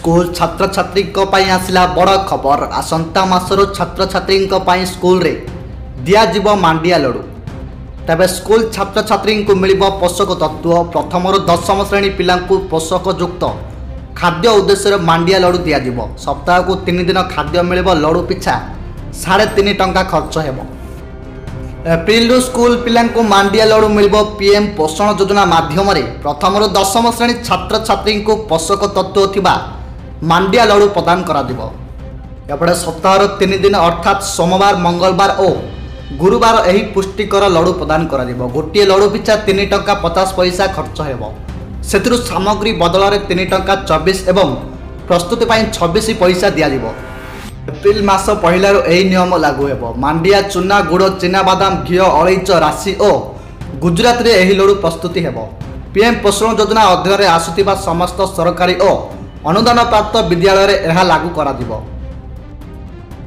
School छात्र छात्री आसला बड़ खबर। आसंता मासर छात्र छात्री स्कूल रे दियाजिबो मांडिया लडू। तबे स्कूल छात्र छात्री मिल पोषक तत्व। प्रथम 10म श्रेणी पिला पोषक युक्त खाद्य उद्देश्य मांडिया लडू दियाजिबो। सप्ताह को 3 दिन खाद्य मिल लडू पिछा 3.5 टंका खर्च हेबो। एप्रिल स्कूल पिला मांडिया लडू मिल पीएम पोषण योजना माध्यम प्रथम 10म श्रेणी छात्र छात्री पोषक तत्व थिबा मांडिया लडू प्रदान करा। सप्ताह 3 दिन अर्थात सोमवार मंगलवार और गुरुवार यही पुष्टिकर लडू प्रदान करा। गोटे लडू पिछा 3 टंका 50 पैसा खर्च हेबो। सेथिरु सामग्री बदल में 3 टंका 24 एवं प्रस्तुति 26 पैसा दिया। एप्रिल मास पहला यही नियम लागू हेबो। मांडिया चूना गुड़ चीना बादाम घी अलैच राशि और गुजरात रे यही लडू प्रस्तुति हेबो। पीएम पोषण योजना अधीन आसुथिबा समस्त सरकारी और अनुदान प्राप्त विद्यालय यह लागू करा।